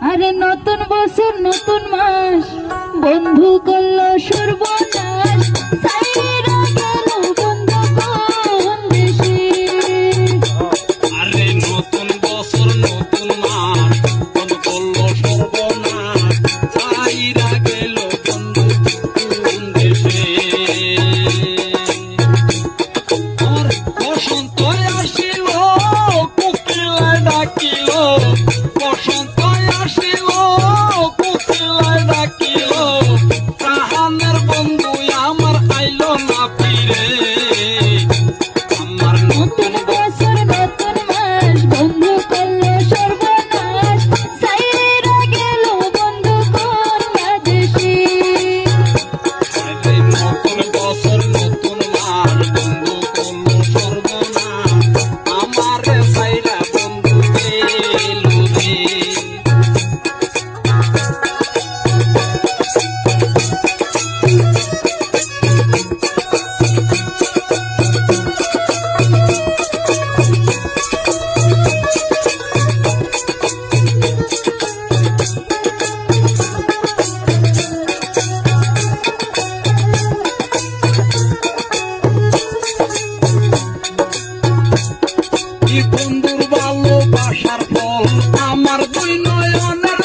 আরে নতুন বছর নতুন মাস বন্ধু করলো সর্বনাশ সাইরা গেল বন্ধু কোন দেশে আরে নতুন বছর নতুন মাস বন্ধু করলো সর্বনাশ সাইরা গেল বন্ধু কোন দেশে আর বসন্ত আসিল কোকিলায় ডাকিল বসন্ত আসিল কোকিলায় ডাকিল প্রাণের বন্ধু আমার আইলো না ফিরে আমার নতুন বছর নতুন মাস বন্ধু করলো সর্বনাশ সাইরা গেল বন্ধু কোন দেশে নতুন বছর নতুন মাস বন্ধু করলো সর্বনাশ আমার সাইরা বন্ধু গেল রে বন্ধুর ভালোবাসার ফল আমার দুই নয়নের